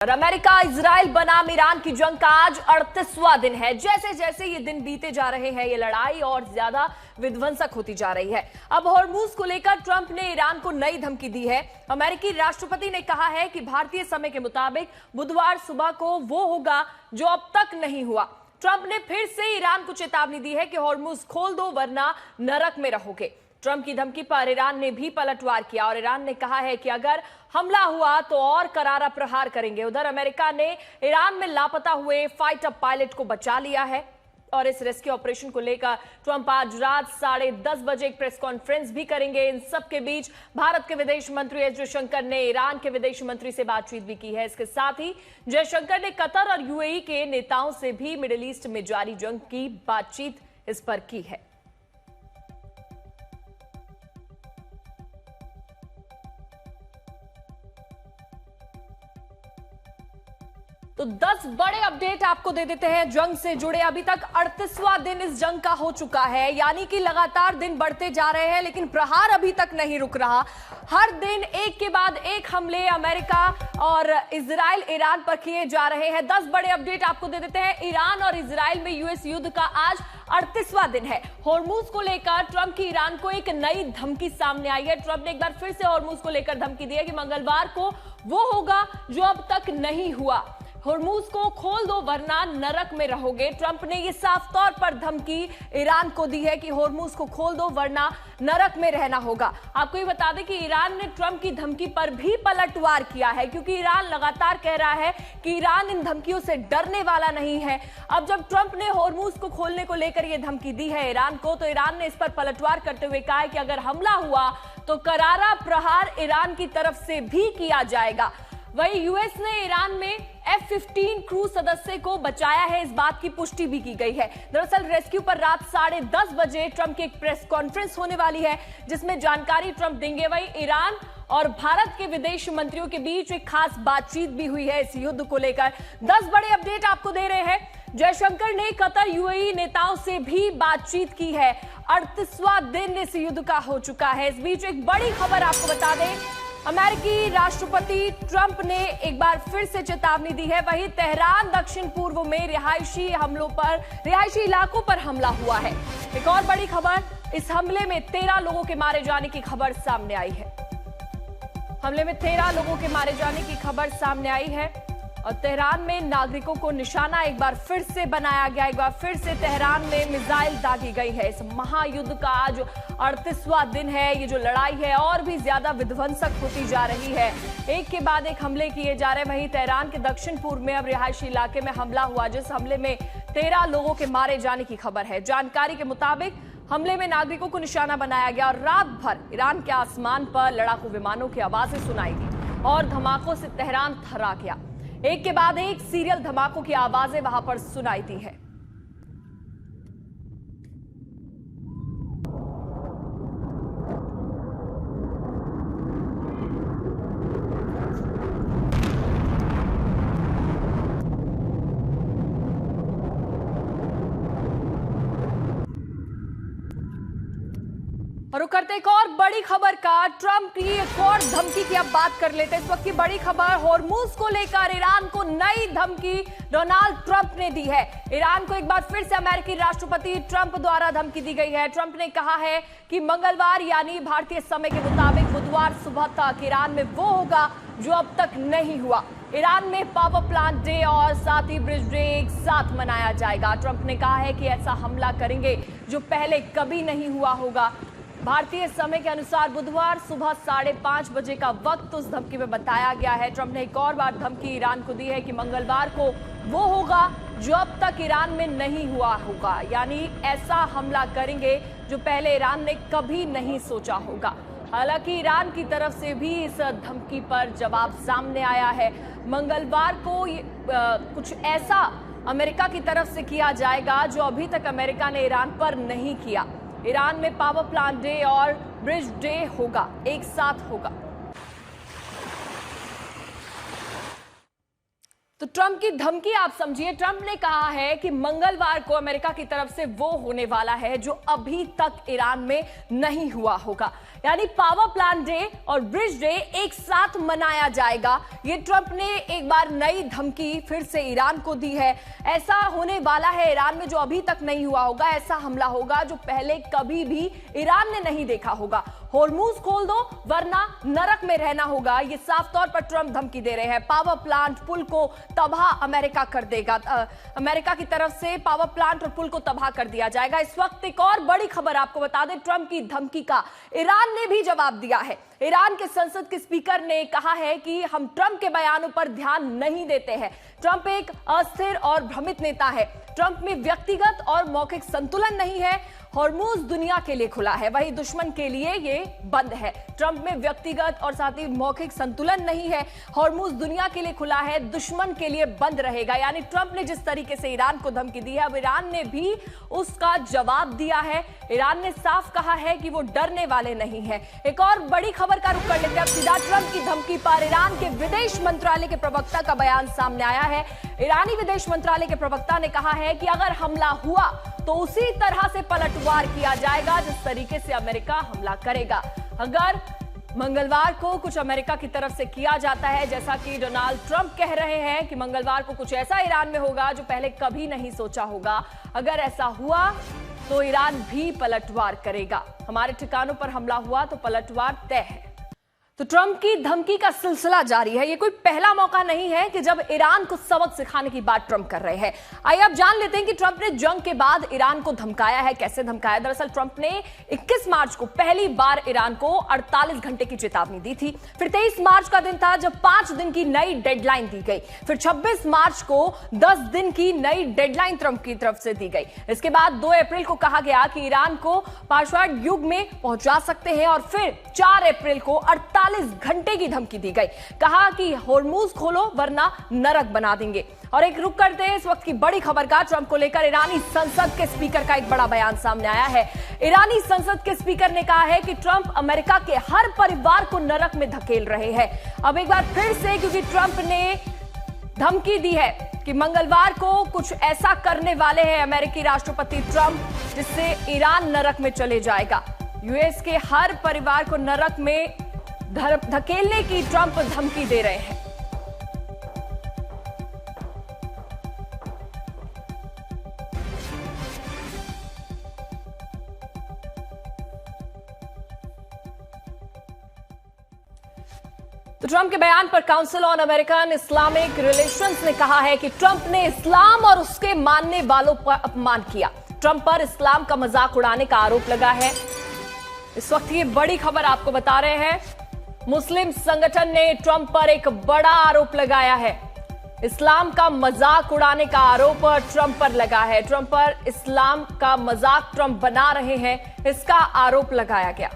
और America Israel बनाम Iran की जंग का आज 38वां दिन है। जैसे जैसे ये दिन बीते जा रहे हैं, ये लड़ाई और ज्यादा विध्वंसक होती जा रही है। अब हॉर्मूज को लेकर ट्रंप ने ईरान को नई धमकी दी है। अमेरिकी राष्ट्रपति ने कहा है कि भारतीय समय के मुताबिक बुधवार सुबह को वो होगा जो अब तक नहीं हुआ। ट्रंप ने फिर से ईरान को चेतावनी दी है कि हॉर्मूज खोल दो वरना नरक में रहोगे। ट्रंप की धमकी पर ईरान ने भी पलटवार किया और ईरान ने कहा है कि अगर हमला हुआ तो और करारा प्रहार करेंगे। उधर अमेरिका ने ईरान में लापता हुए फाइटर पायलट को बचा लिया है और इस रेस्क्यू ऑपरेशन को लेकर ट्रंप आज रात 10:30 बजे एक प्रेस कॉन्फ्रेंस भी करेंगे। इन सब के बीच भारत के विदेश मंत्री एस जयशंकर ने ईरान के विदेश मंत्री से बातचीत भी की है। इसके साथ ही जयशंकर ने कतर और यूएई के नेताओं से भी मिडिल ईस्ट में जारी जंग की बातचीत इस पर की है। तो 10 बड़े अपडेट आपको दे देते हैं जंग से जुड़े। अभी तक 38वां दिन इस जंग का हो चुका है, यानी कि लगातार दिन बढ़ते जा रहे हैं, लेकिन प्रहार अभी तक नहीं रुक रहा। हर दिन एक के बाद एक हमले अमेरिका और इजराइल ईरान पर किए जा रहे हैं। 10 बड़े अपडेट आपको दे देते हैं। ईरान और इजराइल में यूएस युद्ध का आज 38वां दिन है। हॉर्मूज को लेकर ट्रंप की ईरान को एक नई धमकी सामने आई है। ट्रंप ने एक बार फिर से हॉर्मूज को लेकर धमकी दी है कि मंगलवार को वो होगा जो अब तक नहीं हुआ। हॉर्मूज को खोल दो वरना नरक में रहोगे। ट्रंप ने यह साफ तौर पर धमकी ईरान को दी है कि हॉर्मूज को खोल दो वरना नरक में रहना होगा। आपको ये बता दें कि ईरान ने ट्रंप की धमकी पर भी पलटवार किया है, क्योंकि ईरान लगातार कह रहा है कि ईरान इन धमकियों से डरने वाला नहीं है। अब जब ट्रंप ने हॉर्मूज को खोलने को लेकर यह धमकी दी है ईरान को, तो ईरान ने इस पर पलटवार करते हुए कहा है कि अगर हमला हुआ तो करारा प्रहार ईरान की तरफ से भी किया जाएगा। वहीं यूएस ने ईरान में F-15 क्रूज सदस्य को बचाया है, इस बात की पुष्टि भी की गई है। दरअसल रेस्क्यू पर रात 10:30 बजे ट्रंप की एक प्रेस कॉन्फ्रेंस होने वाली है, जिसमें जानकारी ट्रंप देंगे। वहीं ईरान और भारत के विदेश मंत्रियों के बीच एक खास बातचीत भी हुई है इस युद्ध को लेकर। 10 बड़े अपडेट आपको दे रहे हैं। जयशंकर ने कतर यूएई नेताओं से भी बातचीत की है। 38वां दिन इस युद्ध का हो चुका है। इस बीच एक बड़ी खबर आपको बता दें, अमेरिकी राष्ट्रपति ट्रंप ने एक बार फिर से चेतावनी दी है। वहीं तेहरान दक्षिण पूर्व में रिहायशी इलाकों पर हमला हुआ है। एक और बड़ी खबर, इस हमले में 13 लोगों के मारे जाने की खबर सामने आई है। हमले में 13 लोगों के मारे जाने की खबर सामने आई है और तेहरान में नागरिकों को निशाना एक बार फिर से बनाया गया। एक बार फिर से तेहरान में मिसाइल दागी गई है। इस महायुद्ध का आज 38वां दिन है। ये जो लड़ाई है और भी ज्यादा विध्वंसक होती जा रही है। एक के बाद एक हमले किए जा रहे हैं। वहीं तेहरान के दक्षिण पूर्व में अब रिहायशी इलाके में हमला हुआ, जिस हमले में 13 लोगों के मारे जाने की खबर है। जानकारी के मुताबिक हमले में नागरिकों को निशाना बनाया गया और रात भर ईरान के आसमान पर लड़ाकू विमानों की आवाजें सुनाई दी और धमाकों से तेहरान थर्रा गया। एक के बाद एक सीरियल धमाकों की आवाजें वहां पर सुनाई दी है। और करते एक और बड़ी खबर का, ट्रंप की एक और धमकी की अब बात कर लेते हैं। इस वक्त की बड़ी खबर, हॉर्मूज को लेकर ईरान को नई धमकी डोनाल्ड ट्रंप ने दी है। ईरान को एक बार फिर से अमेरिकी राष्ट्रपति ट्रंप द्वारा धमकी दी गई है। ट्रंप ने कहा है कि मंगलवार यानी भारतीय समय के मुताबिक बुधवार सुबह तक ईरान में वो होगा जो अब तक नहीं हुआ। ईरान में पावर प्लांट डे और साथ ही ब्रिज डे एक साथ मनाया जाएगा। ट्रंप ने कहा है कि ऐसा हमला करेंगे जो पहले कभी नहीं हुआ होगा। भारतीय समय के अनुसार बुधवार सुबह 5:30 बजे का वक्त उस धमकी में बताया गया है। ट्रंप ने एक और बार धमकी ईरान को दी है कि मंगलवार को वो होगा जो अब तक ईरान में नहीं हुआ होगा, यानी ऐसा हमला करेंगे जो पहले ईरान ने कभी नहीं सोचा होगा। हालांकि ईरान की तरफ से भी इस धमकी पर जवाब सामने आया है। मंगलवार को कुछ ऐसा अमेरिका की तरफ से किया जाएगा जो अभी तक अमेरिका ने ईरान पर नहीं किया। ईरान में पावर प्लांट डे और ब्रिज डे होगा, एक साथ होगा। तो ट्रंप की धमकी आप समझिए। ट्रंप ने कहा है कि मंगलवार को अमेरिका की तरफ से वो होने वाला है जो अभी तक ईरान में नहीं हुआ होगा, यानी पावर प्लांट डे और ब्रिज डे एक साथ मनाया जाएगा। ये ट्रंप ने एक बार नई धमकी फिर से ईरान को दी है। ऐसा होने वाला है ईरान में जो अभी तक नहीं हुआ होगा, ऐसा हमला होगा जो पहले कभी भी ईरान ने नहीं देखा होगा। होर्मुज खोल दो वरना नरक में रहना होगा, ये साफ तौर पर ट्रंप धमकी दे रहे हैं। पावर प्लांट पुल को तबाह अमेरिका कर देगा, अमेरिका की तरफ से पावर प्लांट और पुल को तबाह कर दिया जाएगा। इस वक्त एक और बड़ी खबर आपको बता दें, ट्रंप की धमकी का ईरान ने भी जवाब दिया है। ईरान के संसद के स्पीकर ने कहा है कि हम ट्रंप के बयानों पर ध्यान नहीं देते हैं। ट्रंप एक अस्थिर और भ्रमित नेता है। ट्रंप में व्यक्तिगत और मौखिक संतुलन नहीं है। हॉर्मुज दुनिया के लिए खुला है, वही दुश्मन के लिए ये बंद है। ट्रंप में व्यक्तिगत और साथ ही मौखिक संतुलन नहीं है। हॉर्मुज दुनिया के लिए खुला है, दुश्मन के लिए बंद रहेगा। यानी ट्रंप ने जिस तरीके से ईरान को धमकी दी है, अब ईरान ने भी उसका जवाब दिया है। ईरान ने साफ कहा है कि वो डरने वाले नहीं है। एक और बड़ी खबर का रुख कर लेते हैं अब सीधा। ट्रंप की धमकी पर ईरान के विदेश मंत्रालय के प्रवक्ता का बयान सामने आया है। ईरानी विदेश मंत्रालय के प्रवक्ता ने कहा है कि अगर हमला हुआ तो उसी तरह से पलटवार किया जाएगा जिस तरीके से अमेरिका हमला करेगा। अगर मंगलवार को कुछ अमेरिका की तरफ से किया जाता है, जैसा कि डोनाल्ड ट्रंप कह रहे हैं कि मंगलवार को कुछ ऐसा ईरान में होगा जो पहले कभी नहीं सोचा होगा, अगर ऐसा हुआ तो ईरान भी पलटवार करेगा। हमारे ठिकानों पर हमला हुआ तो पलटवार तय है। तो ट्रंप की धमकी का सिलसिला जारी है। ये कोई पहला मौका नहीं है कि जब ईरान को सबक सिखाने की बात ट्रंप कर रहे हैं। आइए आप जान लेते हैं कि ट्रंप ने जंग के बाद ईरान को धमकाया है, कैसे धमकाया। दरअसल ट्रंप ने 21 मार्च को पहली बार ईरान को 48 घंटे की चेतावनी दी थी। फिर 23 मार्च का दिन था जब 5 दिन की नई डेडलाइन दी गई। फिर 26 मार्च को 10 दिन की नई डेडलाइन ट्रंप की तरफ से दी गई। इसके बाद 2 अप्रैल को कहा गया कि ईरान को पाशवाट युग में पहुंचा सकते हैं और फिर 4 अप्रैल को 48 घंटे की धमकी दी गई। कहा कि होर्मुज खोलो वरना नरक बना देंगे। और एक रुक करते हैं इस वक्त की बड़ी खबर का। ट्रंप को लेकर ईरानी संसद के स्पीकर का एक बड़ा बयान सामने आया है। ईरानी संसद के स्पीकर ने कहा है कि ट्रंप अमेरिका के हर परिवार को नरक में धकेल रहे हैं। अब एक बार फिर से, क्योंकि ट्रंप ने धमकी दी है कि मंगलवार को कुछ ऐसा करने वाले हैं अमेरिकी राष्ट्रपति ट्रंप जिससे ईरान नरक में चले जाएगा। यूएस के हर परिवार को नरक में धकेलने की ट्रंप धमकी दे रहे हैं। तो ट्रंप के बयान पर council on American Islamic relations ने कहा है कि ट्रंप ने इस्लाम और उसके मानने वालों पर अपमान किया। ट्रंप पर इस्लाम का मजाक उड़ाने का आरोप लगा है। इस वक्त ये बड़ी खबर आपको बता रहे हैं। मुस्लिम संगठन ने ट्रंप पर एक बड़ा आरोप लगाया है। इस्लाम का मजाक उड़ाने का आरोप ट्रंप पर लगा है। ट्रंप पर इस्लाम का मजाक ट्रंप बना रहे हैं, इसका आरोप लगाया गया।